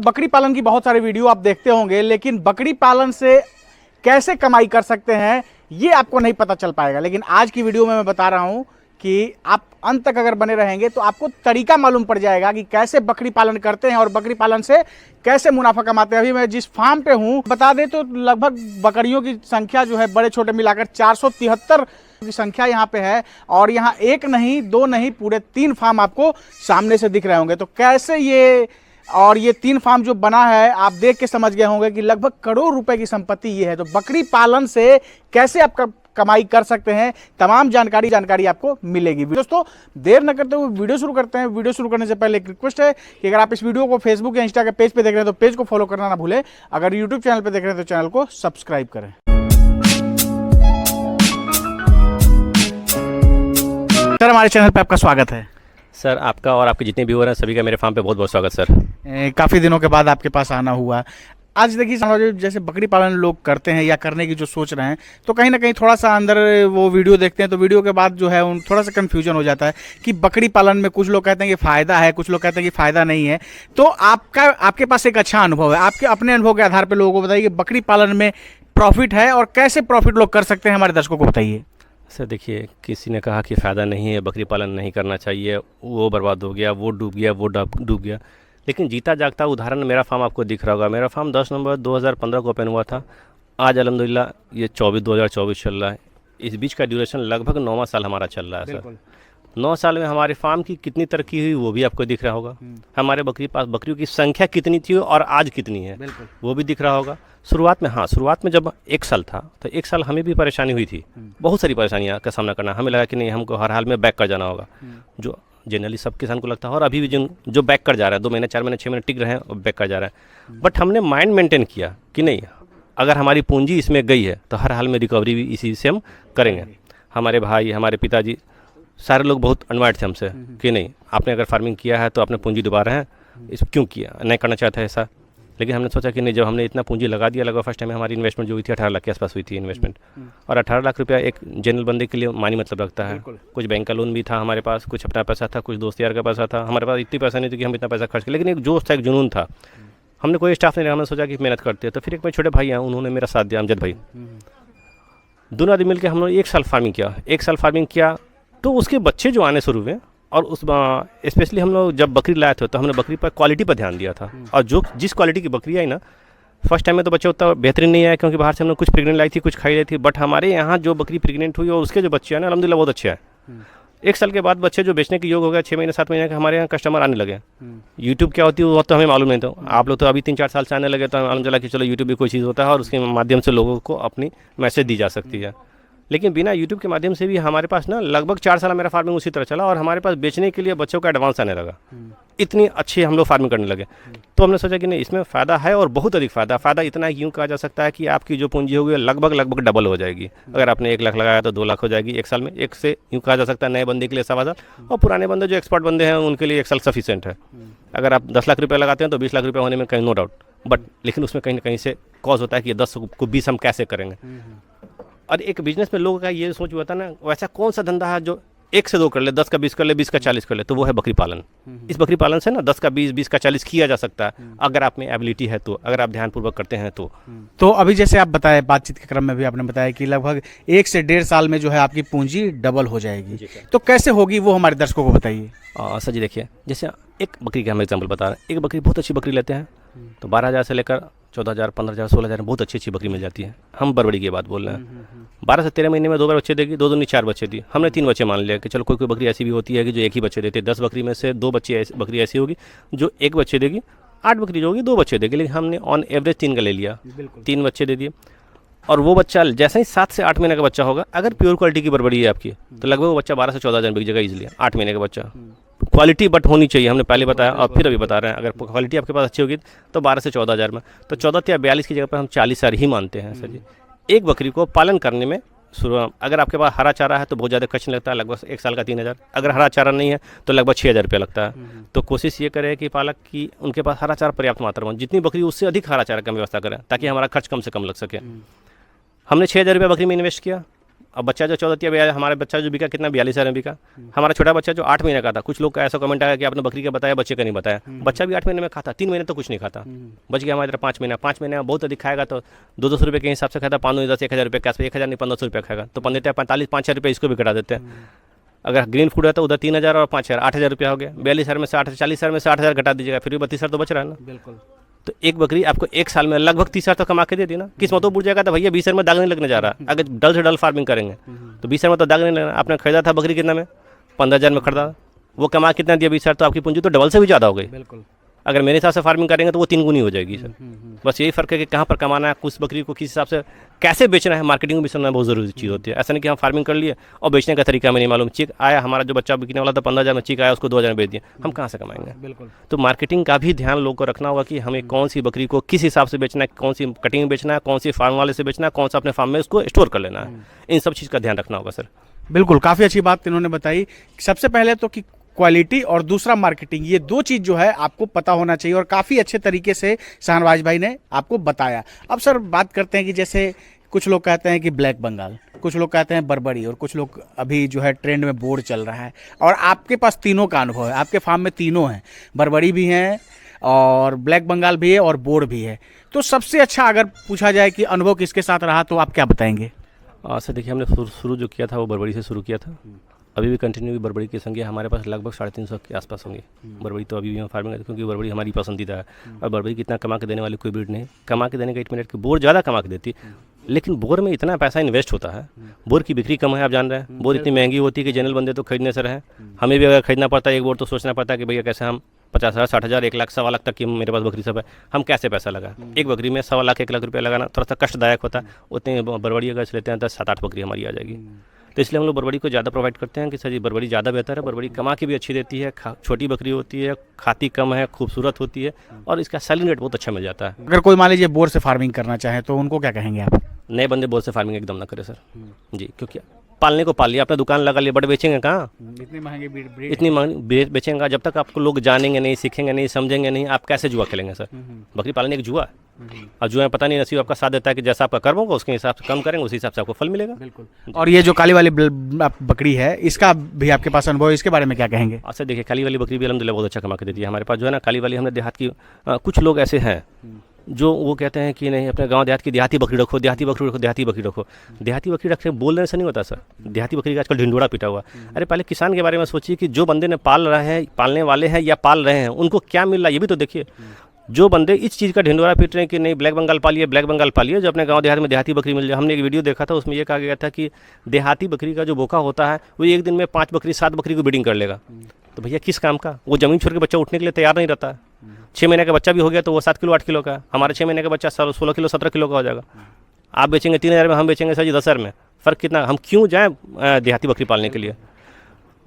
बकरी पालन की बहुत सारे वीडियो आप देखते होंगे, लेकिन बकरी पालन से कैसे कमाई कर सकते हैं ये आपको नहीं पता चल पाएगा। लेकिन आज की वीडियो में मैं बता रहा हूं कि आप अंत तक अगर बने रहेंगे तो आपको तरीका मालूम पड़ जाएगा कि कैसे बकरी पालन करते हैं और बकरी पालन से कैसे मुनाफा कमाते हैं। अभी मैं जिस फार्म पे हूं बता दें तो लगभग बकरियों की संख्या जो है बड़े छोटे मिलाकर 473 की संख्या यहाँ पे है, और यहाँ एक नहीं दो नहीं पूरे 3 फार्म आपको सामने से दिख रहे होंगे। तो कैसे ये 3 फार्म जो बना है आप देख के समझ गए होंगे कि लगभग करोड़ रुपए की संपत्ति ये है। तो बकरी पालन से कैसे आप कमाई कर सकते हैं, तमाम जानकारी आपको मिलेगी। दोस्तों देर न करते हुए वीडियो शुरू करते हैं। वीडियो शुरू करने से पहले एक रिक्वेस्ट है कि अगर आप इस वीडियो को फेसबुक या इंस्टा के पेज पे देख रहे हैं तो पेज को फॉलो करना ना भूलें। अगर यूट्यूब चैनल पे देख रहे हैं तो चैनल को सब्सक्राइब करें। सर हमारे चैनल पे आपका स्वागत है। सर आपका और आपके जितने व्यूअर हैं सभी का मेरे फार्म पे बहुत बहुत स्वागत सर। काफ़ी दिनों के बाद आपके पास आना हुआ। आज देखिए जैसे बकरी पालन लोग करते हैं या करने की जो सोच रहे हैं तो कहीं ना कहीं थोड़ा सा अंदर वो वीडियो देखते हैं तो वीडियो के बाद जो है उन थोड़ा सा कन्फ्यूजन हो जाता है कि बकरी पालन में कुछ लोग कहते हैं कि फ़ायदा है, कुछ लोग कहते हैं कि फ़ायदा नहीं है। तो आपके पास एक अच्छा अनुभव है, आपके अपने अनुभव के आधार पर लोगों को बताइए कि बकरी पालन में प्रॉफिट है और कैसे प्रॉफिट लोग कर सकते हैं, हमारे दर्शकों को बताइए। सर देखिए, किसी ने कहा कि फ़ायदा नहीं है, बकरी पालन नहीं करना चाहिए, वो बर्बाद हो गया, वो डूब गया, वो डूब गया। लेकिन जीता जागता उदाहरण मेरा फार्म आपको दिख रहा होगा। मेरा फार्म 10 नवंबर 2015 को ओपन हुआ था। आज अल्हम्दुलिल्लाह ये 2024 चल रहा है। इस बीच का ड्यूरेशन लगभग 9वां साल हमारा चल रहा है सर। 9 साल में हमारे फार्म की कितनी तरक्की हुई वो भी आपको दिख रहा होगा। हमारे बकरियों की संख्या कितनी थी और आज कितनी है वो भी दिख रहा होगा। शुरुआत में जब 1 साल था तो 1 साल हमें भी परेशानी हुई थी, बहुत सारी परेशानियां का सामना करना। हमें लगा कि नहीं, हमको हर हाल में बैक कर जाना होगा, जो जनरली सब किसान को लगता है। और अभी भी जो बैक कर जा रहा है, 2 महीने 4 महीने 6 महीने टिक रहे हैं और बैक कर जा रहा है। बट हमने माइंड मेंटेन किया कि नहीं, अगर हमारी पूंजी इसमें गई है तो हर हाल में रिकवरी भी इसी से हम करेंगे। हमारे भाई, हमारे पिताजी, सारे लोग बहुत अनवाइड थे हमसे कि नहीं, आपने अगर फार्मिंग किया है तो आपने पूंजी डुबा रहे हैं, इस क्यों किया, नहीं करना चाहता है ऐसा। लेकिन हमने सोचा कि नहीं, जब हमने इतना पूंजी लगा दिया, लगभग फर्स्ट टाइम हमारी इन्वेस्टमेंट जो हुई थी 18 लाख के आसपास हुई थी इन्वेस्टमेंट। और 18 लाख रुपया एक जनरल बंदे के लिए मानी मतलब रखता है। कुछ बैंक का लोन भी था हमारे पास, कुछ अपना पैसा था, कुछ दोस्त यार का पैसा था। हमारे पास इतनी पैसा नहीं थी कि हम इतना पैसा खर्च करें, लेकिन एक जोश था, एक जुनून था। हमने कोई स्टाफ नहीं रहा, हमने सोचा कि मेहनत करते हैं। तो फिर एक मेरे छोटे भाई हैं, उन्होंने मेरा साथ दिया, अमजद भाई। दोनों आदमी मिलकर हम लोग 1 साल फार्मिंग किया। 1 साल फार्मिंग किया तो उसके बच्चे जो आने शुरू हुए, और उस स्पेशली हम लोग जब बकरी लाए थे तो हमने बकरी पर क्वालिटी पर ध्यान दिया था। और जिस क्वालिटी की बकरी आई ना, फर्स्ट टाइम में तो बच्चे उतना बेहतरीन नहीं आया क्योंकि बाहर से हमने कुछ प्रेग्नेंट लाई थी, कुछ खाई लाई थी। बट हमारे यहाँ जो बकरी प्रेग्नेंट हुई और उसके जो बच्चे हैं ना, अल्हम्दुलिल्लाह बहुत अच्छे हैं। 1 साल के बाद बच्चे जो बेचने के योग हो गया, 6 महीने 7 महीने के हमारे यहाँ कस्टमर आने लगे। यूट्यूब क्या होती है वो तो हमें मालूम नहीं था। आप लोग तो अभी 3-4 साल से आने लगे, तो अल्हम्दुलिल्लाह कि चलो यूट्यूब भी कोई चीज़ होता है और उसके माध्यम से लोगों को अपनी मैसेज दी जा सकती है। लेकिन बिना यूट्यूब के माध्यम से भी हमारे पास ना लगभग 4 साल मेरा फार्मिंग उसी तरह चला, और हमारे पास बेचने के लिए बच्चों का एडवांस आने लगा। इतनी अच्छी हम लोग फार्मिंग करने लगे। तो हमने सोचा कि नहीं, इसमें फ़ायदा है और बहुत अधिक फ़ायदा इतना यूँ कहा जा सकता है कि आपकी जो पूंजी होगी लगभग डबल हो जाएगी। अगर आपने 1 लाख लगाया तो 2 लाख हो जाएगी 1 साल में। एक से यूँ कहा जा सकता है नए बंदे के लिए 1.25 लाख, और पुराने बंदे जो एक्सपर्ट बंदे हैं उनके लिए 1 साल सफिशिएंट है। अगर आप 10 लाख रुपये लगाते हैं तो 20 लाख रुपये होने में कहीं नो डाउट। बट लेकिन उसमें कहीं ना कहीं से कॉज होता है कि 10 को 20 हम कैसे करेंगे। और एक बिजनेस में लोगों का ये सोच होता है ना, वैसा कौन सा धंधा है जो 1 से 2 कर ले, 10 का 20 कर ले, 20 का 40 कर ले, तो वो है बकरी पालन। इस बकरी पालन से ना 10 का 20, 20 का 40 किया जा सकता है, अगर आप में एबिलिटी है तो, अगर आप ध्यानपूर्वक करते हैं तो। तो अभी जैसे आप बताए, बातचीत के क्रम में भी आपने बताया कि लगभग 1 से 1.5 साल में जो है आपकी पूंजी डबल हो जाएगी। तो कैसे होगी वो हमारे दर्शकों को बताइए। सर जी देखिए, जैसे एक बकरी का हम एग्जाम्पल बता रहे हैं। एक बकरी, बहुत अच्छी बकरी लेते हैं तो 12,000 से लेकर 14,000, 15,000, 16,000 बहुत अच्छी बकरी मिल जाती है। हम बड़बड़ी की बात बोल रहे हैं। 12 से 13 महीने में 2 बार बच्चे देगी, 2 दूनी 4 बच्चे दी। हमने 3 बच्चे मान लिया कि चलो कोई बकरी ऐसी भी होती है कि जो 1 ही बच्चे देती है। 10 बकरी में से 2 बकरी ऐसी होगी जो 1 बच्चे देगी। 8 बकरी जो होगी 2 बच्चे देगी। लेकिन हमने ऑन एवरेज 3 का ले लिया, 3 बच्चे दे दिए। और वो बच्चा जैसे ही 7 से 8 महीने का बच्चा होगा, अगर प्योर क्वालिटी की बड़बड़ी है आपकी, तो लगभग वो बच्चा 12 से 14,000 बिक जाएगा ईजिली। 8 महीने का बच्चा क्वालिटी बट होनी चाहिए, हमने पहले बताया और फिर अभी बता रहे हैं। अगर क्वालिटी आपके पास अच्छी होगी तो 12 से 14,000 में, तो 14 या 42 की जगह पर हम 40,000 ही मानते हैं सर जी। एक बकरी को पालन करने में अगर आपके पास हरा चारा है तो बहुत ज़्यादा खर्च लगता है, लगभग 1 साल का 3,000। अगर हरा चारा नहीं है तो लगभग 6,000 रुपया लगता है। तो कोशिश ये करें कि पालक की उनके पास हरा चारा पर्याप्त मात्रा में, जितनी बकरी उससे अधिक हरा चारा की व्यवस्था करें ताकि हमारा खर्च कम से कम लग सके। हमने 6,000 रुपया बकरी में इन्वेस्ट किया। अब बच्चा जो 14 हमारे बच्चा जो बिका कितना 42,000 में बिका। हमारा छोटा बच्चा जो 8 महीने का था, कुछ लोग का ऐसा कमेंट आया कि आपने बकरी का बताया, बच्चे का नहीं बताया। बच्चा भी 8 महीने में खाता, 3 महीने तो कुछ नहीं खाता, बच गया हमारे तरफ 5 महीने में बहुत अधिक खाएगा तो 200 रुपये के हिसाब से खाता, 5 10 1,000 रुपये के आसपास, 1,000 नहीं 1,500 रुपये खाएगा तो 15 45 5,000 रुपये इसको भी कटा देते हैं। अगर ग्रीन फूड है तो उधर 3,000 और 5,000 8,000 रुपया हो गया। 42,000 में से 40,000 में से 8,000 घटा दीजिएगा, फिर भी 32,000 तो बच रहा है ना। बिल्कुल। तो एक बकरी आपको एक साल में लगभग 30,000 तो कमा के दे दी ना। किस्मतों बुझ जाएगा तो भैया 20,000 में दाग नहीं लगने जा रहा। अगर डल से डल फार्मिंग करेंगे तो 20,000 में तो दाग नहीं लगना। आपने खरीदा था बकरी कितना में, 15,000 में खरीदा, वो कमा कितना दिया 20,000, तो आपकी पूंजी तो डबल से भी ज़्यादा हो गई। बिल्कुल। अगर मेरे हिसाब से फार्मिंग करेंगे तो वो 3 गुनी हो जाएगी सर। बस यही फ़र्क है कि कहाँ पर कमाना है, कुछ बकरी को किस हिसाब से कैसे बेचना है, मार्केटिंग भी समझना बहुत ज़रूरी चीज़ होती है। ऐसा नहीं कि हम फार्मिंग कर लिए और बेचने का तरीका हमें नहीं मालूम। चीक आया, हमारा जो बच्चा बिकने वाला था 15,000 में, चीक आया उसको 2,000 में बेच दिया, हम कहाँ से कमाएंगे। बिल्कुल। तो मार्केटिंग का भी ध्यान लोगों को रखना होगा कि हमें कौन सी बकरी को किस हिसाब से बेचना है, कौन सी कटिंग में बेचना है, कौन सी फार्म वाले से बेचना है, कौन सा अपने फार्म में उसको स्टोर कर लेना है। इन सब चीज़ का ध्यान रखना होगा सर। बिल्कुल, काफ़ी अच्छी बात इन्होंने बताई। सबसे पहले तो कि क्वालिटी और दूसरा मार्केटिंग, ये दो चीज़ जो है आपको पता होना चाहिए और काफ़ी अच्छे तरीके से शाहनवाज भाई ने आपको बताया। अब सर बात करते हैं कि जैसे कुछ लोग कहते हैं कि ब्लैक बंगाल, कुछ लोग कहते हैं बर्बरी और कुछ लोग अभी जो है ट्रेंड में बोर चल रहा है, और आपके पास तीनों का अनुभव है, आपके फार्म में तीनों हैं, बर्बरी भी हैं और ब्लैक बंगाल भी है और बोर भी है। तो सबसे अच्छा अगर पूछा जाए कि अनुभव किसके साथ रहा तो आप क्या बताएंगे? सर देखिए, हमने शुरू जो किया था वो बर्बरी से शुरू किया था। अभी भी कंटिन्यू बर्बरी की संख्या हमारे पास लगभग 350 के आसपास होंगी। बर्बरी तो अभी भी हम फार्मिंग करते हैं क्योंकि बर्बरी हमारी पसंदीदा है। और बर्बरी कितना कमा के देने वाली कोई ब्रीड नहीं, कमा के देने का 8 मिनट की बोर ज़्यादा कमा के देती, लेकिन बोर में इतना पैसा इन्वेस्ट होता है, बोर की बिक्री कम है, आप जान रहे हैं। बोर इतनी महंगी होती है कि जनरल बंदे तो खरीदने से रहे, हमें भी अगर खरीदना पड़ता है एक बोर तो सोचना पड़ता है कि भैया कैसे हम 50,000 60,000 1 लाख 1.25 लाख तक की मेरे पास बकरी सब है, हम कैसे पैसा लगा। एक बकरी में 1.25 लाख 1 लाख रुपया लगाना थोड़ा सा कष्टदायक होता है। उतनी बर्बरी अगर लेते हैं तो 7-8 बकरी हमारी आ जाएगी। तो इसलिए हम लोग बर्बरी को ज़्यादा प्रोवाइड करते हैं कि सर जी बर्बरी ज़्यादा बेहतर है, बर्बरी कमा के भी अच्छी देती है, छोटी बकरी होती है, खाती कम है, खूबसूरत होती है और इसका सेलिंग रेट बहुत अच्छा मिल जाता है। अगर कोई मान लीजिए बोर से फार्मिंग करना चाहे तो उनको क्या कहेंगे आप? नए बंदे बोर से फार्मिंग एकदम ना करें सर जी, क्योंकि पालने को पाल लिया, आपने दुकान लगा लिया, बट बेचेंगे कहाँ? इतनी महंगी ब्रीड, इतनी महंगी बेचेंगे जब तक आपको लोग जानेंगे नहीं, सीखेंगे नहीं, समझेंगे नहीं, आप कैसे जुआ खेलेंगे सर? बकरी पालने एक जुआ है और जुआ में पता नहीं नसीब आपका साथ देता है कि जैसा आपका कर्म होगा उसके हिसाब से कम करेंगे, उसी हिसाब से आपको फल मिलेगा। बिल्कुल। और ये जो काली वाली बकरी है, इसका भी आपके पास अनुभव है, इसके बारे में क्या कहेंगे? अच्छा देखिए, काली वाली बकरी भी अल्हम्दुलिल्लाह बहुत अच्छा कमा के देती है। हमारे पास जो है ना काली वाली, हमने देहात की कुछ लोग ऐसे हैं जो वो कहते हैं कि नहीं अपने गांव देहात की देहाती बकरी रखो, देहाती बकरी रखो, देहाती बकरी रखो। देहाती बकरी रखने बोलने से नहीं होता सर। देहाती बकरी का आजकल ढिंडोरा पीटा हुआ। अरे पहले किसान के बारे में सोचिए कि जो बंदे ने पाल रहे हैं, पालने वाले हैं या पाल रहे हैं, उनको क्या मिल रहा है ये भी तो देखिए। जो बंदे इस चीज़ का ढिंडोरा पीट रहे हैं कि नहीं ब्लैक बंगाल पालिए, ब्लैक बंगाल पालिए, जो अपने गांव देहात में देहाती बकरी मिल जाए। हमने एक वीडियो देखा था, उसमें ये कहा गया था कि देहाती बकरी का जो बोका होता है वो एक दिन में 5 बकरी 7 बकरी को ब्रीडिंग कर लेगा। तो भैया किस काम का? वो ज़मीन छोड़ के बच्चा उठने के लिए तैयार नहीं रहता है। 6 महीने का बच्चा भी हो गया तो वो 7 किलो 8 किलो का, हमारे 6 महीने का बच्चा 16 किलो 17 किलो का हो जाएगा। आप बेचेंगे 3,000 में, हम बेचेंगे सर जी 10,000 में। फ़र्क कितना? हम क्यों जाएँ देहाती बकरी पालने के लिए?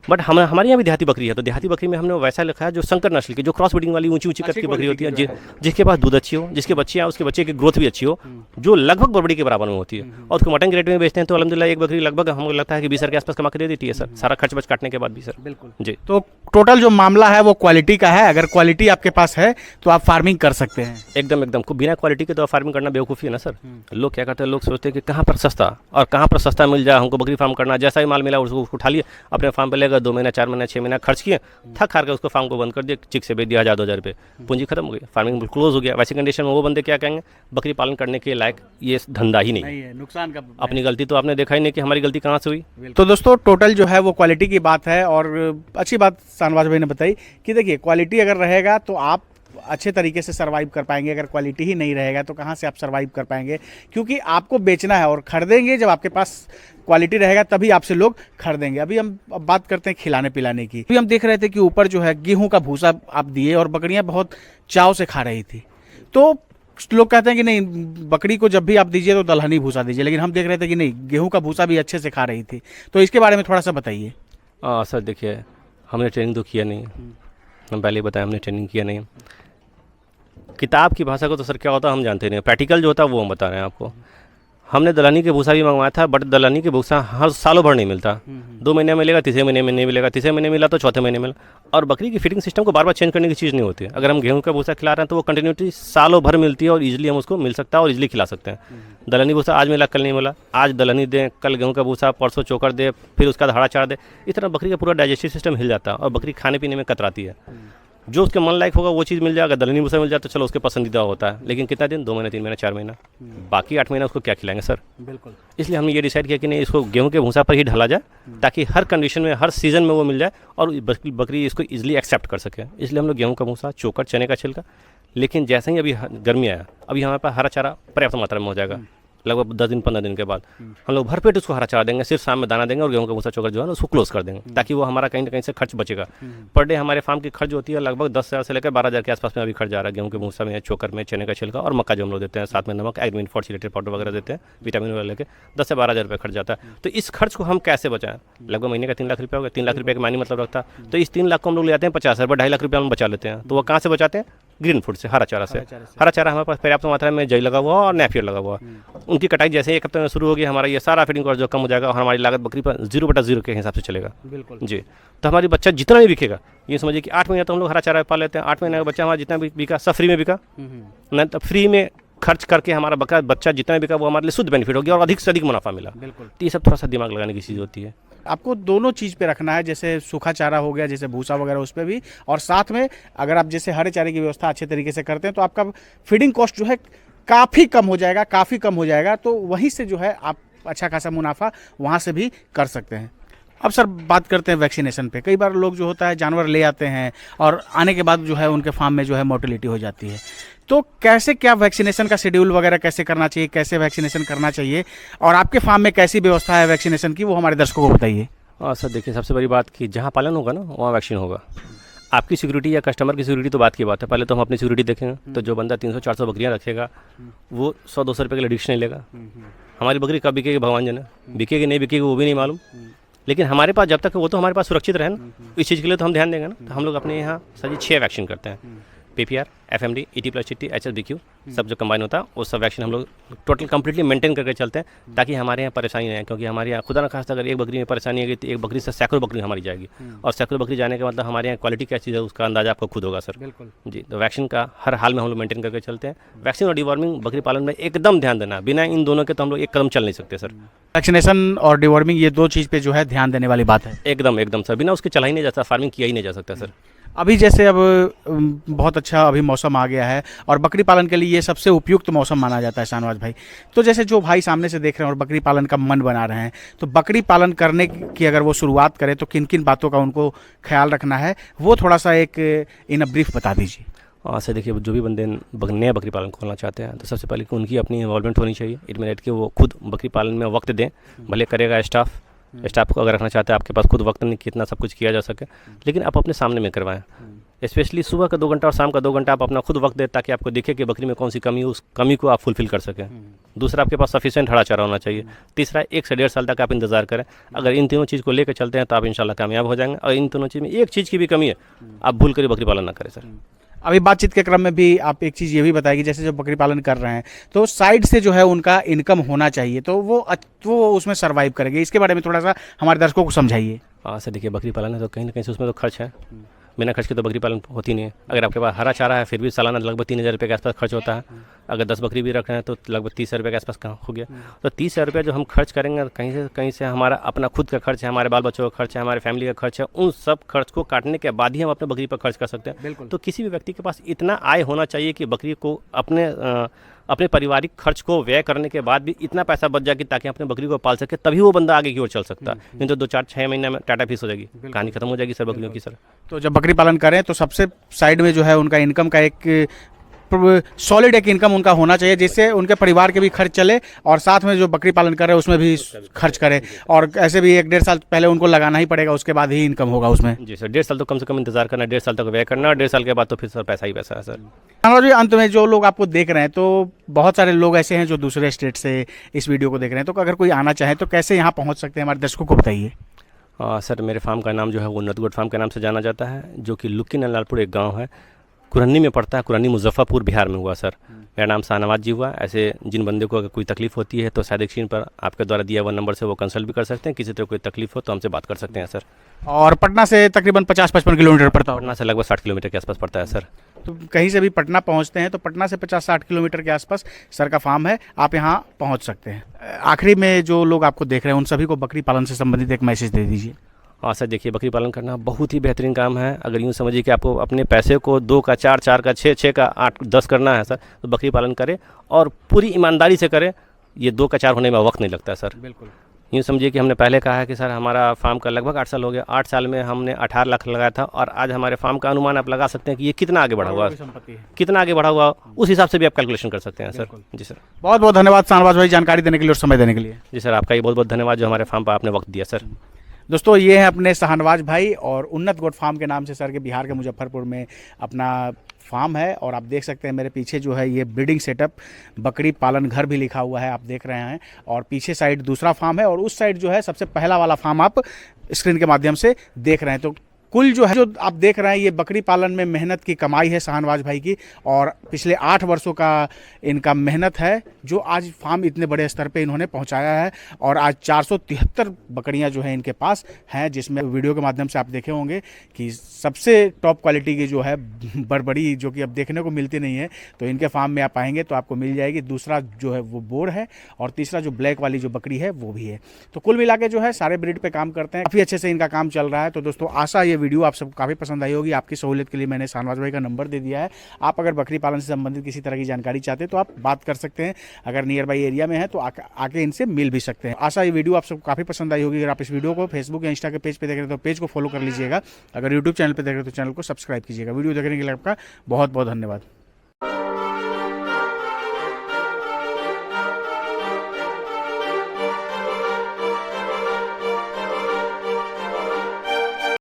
बट हमारे यहाँ भी देहाती बकरी है, तो देहाती बकरी में हमने वैसा लिखा है जो संकर नस्ल की, जो क्रॉस ब्रीडिंग वाली ऊंची ऊंची कद की बकरी होती है, जिसके पास दूध अच्छी हो, जिसके बच्चे हैं उसके बच्चे की ग्रोथ भी अच्छी हो, जो लगभग बर्बरी के बराबर में होती है, और उसको मटन के रेट में बेचते हैं तो अल्हम्दुलिल्लाह एक बकरी लगभग हमको लगता है कि 20,000 के आसपास कमा के दे देती है सर, सारा खर्च बच काटने के बाद भी सर। बिल्कुल जी। तो टोटल जो मामला है वो क्वालिटी का है। अगर क्वालिटी आपके पास है तो आप फार्मिंग कर सकते हैं। एकदम एकदम बिना क्वालिटी के तो फार्मिंग करना बेवकूफ़ी है ना सर। लोग क्या करते हैं, लोग सोचते हैं कि कहाँ पर सस्ता और कहाँ पर सस्ता मिल जाए, हमको बकरी फार्म करना, जैसा ही माल मिला उसको उठा लिए, अपने फार्म पे लेगा, 2 महीना 4 महीना 6 महीना खर्च किए, थक हार के उसको फार्म को बंद कर दिया, चिक से बेच दिया 1,000-2,000 रुपये, पूंजी खत्म हो गई, फार्मिंग क्लोज हो गया। वैसी कंडीशन में वो बंदे क्या कहेंगे, बकरी पालन करने के लायक ये धंधा ही नहीं है, नुकसान का। अपनी गलती तो आपने देखा ही नहीं कि हमारी गलती कहाँ से हुई। तो दोस्तों टोटल जो है वो क्वालिटी की बात है, और अच्छी बात शाहनवाज भाई ने बताई कि देखिए क्वालिटी अगर रहेगा तो आप अच्छे तरीके से सर्वाइव कर पाएंगे। अगर क्वालिटी ही नहीं रहेगा तो कहाँ से आप सर्वाइव कर पाएंगे, क्योंकि आपको बेचना है और खरीदेंगे जब आपके पास क्वालिटी रहेगा तभी आपसे लोग खरीदेंगे। अभी हम अब बात करते हैं खिलाने पिलाने की। अभी हम देख रहे थे कि ऊपर जो है गेहूं का भूसा आप दिए और बकरियां बहुत चाव से खा रही थी। तो लोग कहते हैं कि नहीं बकरी को जब भी आप दीजिए तो दलहनी भूसा दीजिए, लेकिन हम देख रहे थे कि नहीं गेहूं का भूसा भी अच्छे से खा रही थी। तो इसके बारे में थोड़ा सा बताइए। सर देखिए, हमने ट्रेनिंग तो किया नहीं, हम पहले ही बताया हमने ट्रेनिंग किया नहीं। किताब की भाषा को तो सर क्या होता है हम जानते नहीं, प्रैक्टिकल जो होता है वो हम बता रहे हैं आपको। हमने दलहनी के भूसा भी मंगवाया था, बट दलहनी के भूसा हर सालों भर नहीं मिलता। 2 महीने में मिलेगा, तीसरे महीने में नहीं मिलेगा, तीसरे महीने मिला तो चौथे महीने मिला। और बकरी की फीडिंग सिस्टम को बार बार चेंज करने की चीज़ नहीं होती है। अगर हम गेहूं का भूसा खिला रहे हैं तो वो कंटिन्यूटी सालों भर मिलती है और ईजिली हम उसको मिल सकता है और ईजिली खिला सकते हैं। दलहनी भूसा आज मिला कल नहीं मिला, आज दलहनी दें, कल गेहूं का भूसा, परसों चोकर दे, फिर उसका हरा चारा दे, इस तरह बकरी का पूरा डाइजेस्टिव सिस्टम हिल जाता है और बकरी खाने पीने में कतराती है। जो उसके मन लायक होगा वो चीज़ मिल जाएगा। दलहनी भूसा मिल जाए तो चलो उसके पसंदीदा होता है, लेकिन कितना दिन, 2 महीने, 3 महीने, 4 महीना, बाकी 8 महीना उसको क्या खिलाएंगे सर। बिल्कुल। इसलिए हमने ये डिसाइड किया कि नहीं, इसको गेहूं के भूसा पर ही ढला जाए ताकि हर कंडीशन में, हर सीज़न में वो मिल जाए और बकरी इसको ईजिली एक्सेप्ट कर सके। इसलिए हम लोग गेहूं का भूसा, चोकर, चने का छिलका, लेकिन जैसे ही अभी गर्मी आया, अभी हमारे पास हरा चारा पर्याप्त मात्रा में हो जाएगा। लगभग 10 दिन 15 दिन के बाद हम लोग भरपेट उसको हरा चारा देंगे, सिर्फ शाम में दाना देंगे और गेहूं का भूसा चोकर जो है ना उसको क्लोज कर देंगे, ताकि वो हमारा कहीं ना कहीं से खर्च बचेगा। पर डे हमारे फार्म की खर्च होती है लगभग 10,000 से लेकर 12,000 के आसपास में अभी खर्च जा रहा है। गेहूं के भूसा में, चोकर में, चने का छिलका और मक्का जो हम लोग देते हैं, साथ में नमक, एग्रीमिन फॉर्चिलेटेड पाउडर वगैरह देते हैं, विटामिन वगैरह लेके 10 से 12,000 रुपये खर्च जाता है। तो इस खर्च को हम कैसे बचाएं? लगभग महीने का 3 लाख रुपया होगा। 3 लाख रुपये का मायने मतलब रखता है। तो इस 3 लाख को हम लोग ले आते हैं 50,000 रुपये, 2.5 लाख रुपया हम बचा लेते हैं। तो वो कहाँ से बचाते हैं? ग्रीन फूड से, हरा चारा से। हरा चारा हमारे पास पर्याप्त मात्रा में जई लगा हुआ और नेपियर लगा हुआ। उनकी कटाई जैसे 1 हफ्ते में शुरू होगी, हमारा ये सारा फीडिंग कॉस्ट जो कम हो जाएगा और हमारी लागत बकरी पर 0/0 के हिसाब से चलेगा। बिल्कुल जी। तो हमारी बच्चा जितना भी बिकेगा, ये समझिए कि 8 महीने तो हम लोग हरा चारा पा लेते हैं। 8 महीने का बच्चा हमारा जितना भी बिका सब फ्री में बिका, नहीं तो फ्री में खर्च करके हमारा बच्चा जितना बिका वो हमारे लिए शुद्ध बेनिफिट हो गया और अधिक से अधिक मुनाफा मिला। बिल्कुल। तो ये सब थोड़ा सा दिमाग लगाने की चीज़ होती है। आपको दोनों चीज़ पे रखना है, जैसे सूखा चारा हो गया, जैसे भूसा वगैरह उस पर भी, और साथ में अगर आप जैसे हरे चारे की व्यवस्था अच्छे तरीके से करते हैं तो आपका फीडिंग कॉस्ट जो है काफ़ी कम हो जाएगा, काफ़ी कम हो जाएगा। तो वहीं से जो है आप अच्छा खासा मुनाफा वहाँ से भी कर सकते हैं। अब सर बात करते हैं वैक्सीनेशन पे। कई बार लोग जो होता है जानवर ले आते हैं और आने के बाद जो है उनके फार्म में जो है मोर्टेलिटी हो जाती है। तो कैसे क्या वैक्सीनेशन का शेड्यूल वगैरह कैसे करना चाहिए, कैसे वैक्सीनेशन करना चाहिए, और आपके फार्म में कैसी व्यवस्था है वैक्सीनेशन की, वो हमारे दर्शकों को बताइए। सर देखिए, सबसे बड़ी बात कि जहाँ पालन होगा ना वहाँ वैक्सीन होगा। आपकी सिक्योरिटी या कस्टमर की सिक्योरिटी तो बात की बात है, पहले तो हम अपनी सिक्योरिटी देखेंगे। तो जो बंदा 300-400 बकरियाँ रखेगा वो 100-200 रुपये के लिए एडिक्शन नहीं लेगा। हमारी बकरी कब बिकेगी भगवान जाने, बिकेगी नहीं बिकेगी वो भी नहीं मालूम, लेकिन हमारे पास जब तक वो तो हमारे पास सुरक्षित रहे ना, इस चीज़ के लिए तो हम ध्यान देंगे ना। तो हम लोग अपने यहाँ सर 6 वैक्सीन करते हैं। PPR, FMD, ET+CT, HSBQ सब जो कंबाइन होता है वो सब वैक्सीन हम लोग टोटल कंप्लीटली मेंटेन करके चलते हैं, ताकि हमारे यहाँ परेशानी नहीं है। क्योंकि हमारे यहाँ खुदा न खास्ता अगर एक बकरी में परेशानी आएगी तो एक बकरी से सैकड़ों बकरी हमारी जाएगी, और सैकड़ों बकरी जाने का मतलब हमारे यहाँ क्वालिटी क्या चीज़ है उसका अंदाजा आपको खुद होगा सर। बिल्कुल जी। तो वैक्सीन का हर हाल में हम लोग मेंटेन करके चलते हैं। वैक्सीन और डिवॉर्मिंग बकरी पालन में एकदम ध्यान देना, बिना इन दोनों के तो हम लोग एक कदम चल नहीं सकते सर। वैक्सीनेशन और डिवॉर्मिंग ये 2 चीज़ पे जो है ध्यान देने वाली बात है। एकदम सर, बिना उसके चला ही नहीं जाता, फार्मिंग किया ही नहीं जा सकता सर। अभी जैसे अब बहुत अच्छा अभी मौसम आ गया है और बकरी पालन के लिए ये सबसे उपयुक्त मौसम माना जाता है शाहनवाज भाई। तो जैसे जो भाई सामने से देख रहे हैं और बकरी पालन का मन बना रहे हैं, तो बकरी पालन करने की अगर वो शुरुआत करें तो किन किन बातों का उनको ख्याल रखना है, वो थोड़ा सा एक इन ब्रीफ बता दीजिए। सर देखिए, जो भी बंदे नया बकरी पालन खोलना चाहते हैं तो सबसे पहले कि उनकी अपनी इन्वॉल्वमेंट होनी चाहिए। इट मीन कि वो खुद बकरी पालन में वक्त दें, भले करेगा स्टाफ को अगर रखना चाहते हैं, आपके पास खुद वक्त नहीं कितना सब कुछ किया जा सके, लेकिन आप अपने सामने में करवाएं। स्पेशली सुबह का 2 घंटा और शाम का 2 घंटा आप अपना खुद वक्त दें, ताकि आपको दिखे कि बकरी में कौन सी कमी है, उस कमी को आप फुलफिल कर सकें। दूसरा, आपके पास सफिशिएंट हरा चारा होना चाहिए। तीसरा, 1 से 1.5 साल तक आप इंतजार करें। अगर इन तीनों चीज़ को लेकर चलते हैं तो आप इंशाल्लाह कामयाब हो जाएंगे। और इन तीनों चीज़ में एक चीज़ की भी कमी है, आप भूल कर बकरी पालन ना करें सर। अभी बातचीत के क्रम में भी आप एक चीज़ ये भी बताएगी, जैसे जो बकरी पालन कर रहे हैं तो साइड से जो है उनका इनकम होना चाहिए, तो वो उसमें सर्वाइव करेंगे। इसके बारे में थोड़ा सा हमारे दर्शकों को समझाइए। सर देखिए, बकरी पालन है तो कहीं ना कहीं से उसमें तो खर्च है, बिना खर्च के तो बकरी पालन होती नहीं है। अगर आपके पास हरा चारा है फिर भी सालाना लगभग 3,000 रुपये के आसपास खर्च होता है। अगर 10 बकरी भी रख रहे हैं तो लगभग 30,000 रुपये के आसपास हो गया। तो 30,000 रुपये जो हम खर्च करेंगे कहीं से हमारा अपना खुद का खर्च है, हमारे बाल बच्चों का खर्च है, हमारे फैमिली का खर्च है, उन सब खर्च को काटने के बाद ही हम अपने बकरी पर खर्च कर सकते हैं। बिल्कुल। तो किसी भी व्यक्ति के पास इतना आय होना चाहिए कि बकरी को अपने पारिवारिक खर्च को व्यय करने के बाद भी इतना पैसा बच जाए कि ताकि अपने बकरी को पाल सके, तभी वो बंदा आगे की ओर चल सकता है। नहीं तो 2-4-6 महीने में टाटा फीस हो जाएगी, कहानी खत्म हो जाएगी सर बकरियों की सर। तो जब बकरी पालन करें तो सबसे साइड में जो है उनका इनकम का एक सॉलिड एक इनकम उनका होना चाहिए, जिससे उनके परिवार के भी खर्च चले और साथ में जो बकरी पालन कर रहे हैं उसमें भी खर्च करें। और ऐसे भी 1-1.5 साल पहले उनको लगाना ही पड़ेगा, उसके बाद ही इनकम होगा उसमें। जी सर, 1.5 साल तो कम से कम इंतजार करना, 1.5 साल तक व्यय करना, और 1.5 साल के बाद तो फिर सर पैसा ही पैसा है सर। जी, अंत में जो लोग आपको देख रहे हैं, तो बहुत सारे लोग ऐसे हैं जो दूसरे स्टेट से इस वीडियो को देख रहे हैं, तो अगर कोई आना चाहे तो कैसे यहाँ पहुँच सकते हैं, हमारे दर्शकों को बताइए। सर मेरे फार्म का नाम जो है वो नटगोड फार्म के नाम से जाना जाता है, जो कि लुक्की नलालपुर एक गाँव है, कुरन्नी में पड़ता है। कुरन्नी मुजफ्फरपुर बिहार में हुआ सर। मेरा नाम शाहनवाज जी हुआ। ऐसे जिन बंदे को अगर कोई तकलीफ़ होती है तो शायद स्क्रीन पर आपके द्वारा दिया हुआ नंबर से वो कंसल्ट भी कर सकते हैं। किसी तरह कोई तकलीफ हो तो हमसे बात कर सकते हैं सर। और पटना से तकरीबन 50-55 किलोमीटर पड़ता होगा। पटना से लगभग 60 किलोमीटर के आसपास पड़ता है सर। तो कहीं से भी पटना पहुंचते हैं तो पटना से 50-60 किलोमीटर के आसपास सर का फार्म है, आप यहाँ पहुंच सकते हैं। आखिरी में जो लोग आपको देख रहे हैं उन सभी को बकरी पालन से संबंधित एक मैसेज दे दीजिए। हाँ सर, देखिए बकरी पालन करना बहुत ही बेहतरीन काम है। अगर यूँ समझिए कि आपको अपने पैसे को 2 का 4, 4 का 6, 6 का 8, 10 करना है सर, तो बकरी पालन करें और पूरी ईमानदारी से करें। ये 2 का 4 होने में वक्त नहीं लगता है सर। बिल्कुल। यूँ समझिए कि हमने पहले कहा है कि सर हमारा फार्म का लगभग 8 साल हो गया। 8 साल में हमने 18 लाख लगाया था और आज हमारे फार्म का अनुमान आप लगा सकते हैं कि ये कितना आगे बढ़ा हुआ है, संपत्ति है। कितना आगे बढ़ा हुआ, उस हिसाब से भी आप कैलकुलेशन कर सकते हैं सर। जी सर। बहुत बहुत धन्यवाद शाहनवाज भाई जानकारी देने के लिए और समय देने के लिए। जी सर, आपका ये बहुत बहुत धन्यवाद जो हमारे फार्म पर आपने वक्त दिया सर। दोस्तों ये हैं अपने शाहनवाज भाई और उन्नत गोट फार्म के नाम से सर के बिहार के मुजफ्फरपुर में अपना फार्म है। और आप देख सकते हैं मेरे पीछे जो है ये ब्रीडिंग सेटअप बकरी पालन घर भी लिखा हुआ है, आप देख रहे हैं। और पीछे साइड दूसरा फार्म है और उस साइड जो है सबसे पहला वाला फार्म आप स्क्रीन के माध्यम से देख रहे हैं। तो कुल जो है जो आप देख रहे हैं ये बकरी पालन में मेहनत की कमाई है शाहनवाज भाई की, और पिछले 8 वर्षों का इनका मेहनत है जो आज फार्म इतने बड़े स्तर पे इन्होंने पहुंचाया है। और आज 473 बकरियां जो है इनके पास हैं, जिसमें वीडियो के माध्यम से आप देखे होंगे कि सबसे टॉप क्वालिटी की जो है बड़बड़ी जो कि अब देखने को मिलती नहीं है, तो इनके फार्म में आप आएंगे तो आपको मिल जाएगी। दूसरा जो है वो बोर है और तीसरा जो ब्लैक वाली जो बकरी है वो भी है। तो कुल मिला के जो है सारे ब्रीड पे काम करते हैं, काफ़ी अच्छे से इनका काम चल रहा है। तो दोस्तों आशा ये वीडियो आप सबको काफ़ी पसंद आई होगी। आपकी सहूलियत के लिए मैंने शाहनवाज भाई का नंबर दे दिया है। आप अगर बकरी पालन से संबंधित किसी तरह की जानकारी चाहते हैं तो आप बात कर सकते हैं। अगर नियर बाई एरिया में है तो आके इनसे मिल भी सकते हैं। आशा ये वीडियो आप सबको काफ़ी पसंद आई होगी। अगर आप इस वीडियो को फेसबुक या इंस्टा के पेज पे देख रहे हैं तो पेज को फॉलो कर लीजिएगा। अगर यूट्यूब चैनल पर देख रहे हैं तो चैनल को सब्सक्राइब कीजिएगा। वीडियो देखने के लिए आपका बहुत बहुत धन्यवाद।